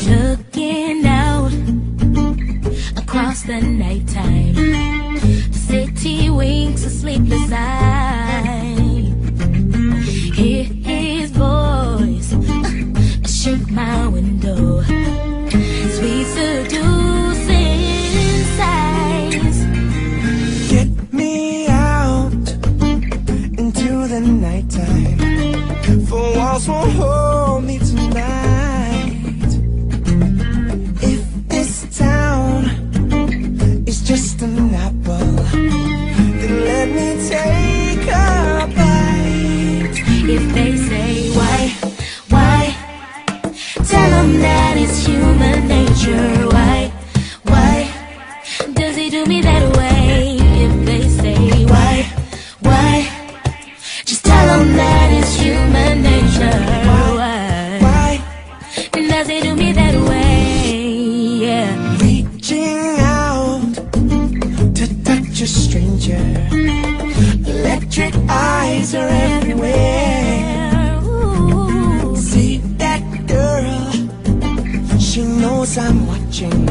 Looking out across the nighttime, the city winks a sleepless eye. Hear his voice shake my window, sweet seducing sighs. Get me out into the nighttime, for walls won't hold me tonight. If this town is just an apple, then let me take a bite. If they say why, tell them that it's human nature. Why does he do me that way? If they say why, just tell them that it's human nature. Why does he do me that way? Yeah. Reaching out to touch a stranger, electric eyes are everywhere. Ooh. See that girl, she knows I'm watching.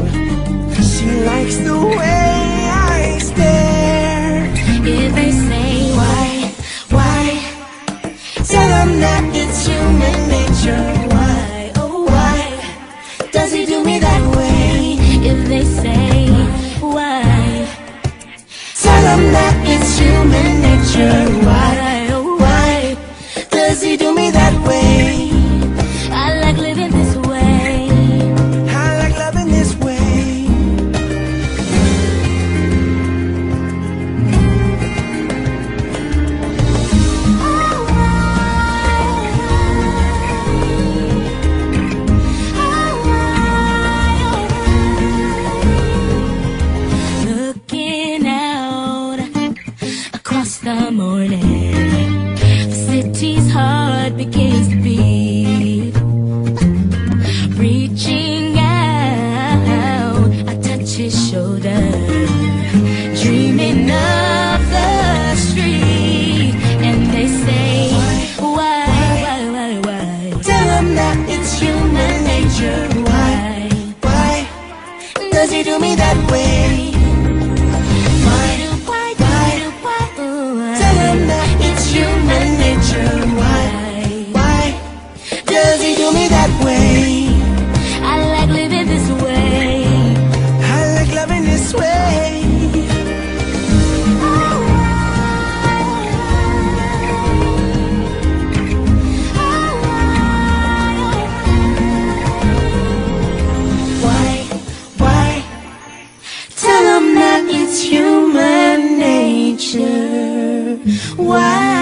She likes the way I stare. If they say why, Tell them that it's human nature. why, oh why Does he do me that way? if they say why, Tell them that it's human nature. oh Why does he do me that way? I like living this way. I like loving this way. Looking out across the morning, the city's heart begins to beat. Reaching out, I touch his shoulder, dreaming of the street. And they say why Tell them that it's human nature. Why does he do me that way? Tell him that it's human nature. Why does he do me that way? I like living this way. I like loving this way. Why Tell him that it's human nature. Why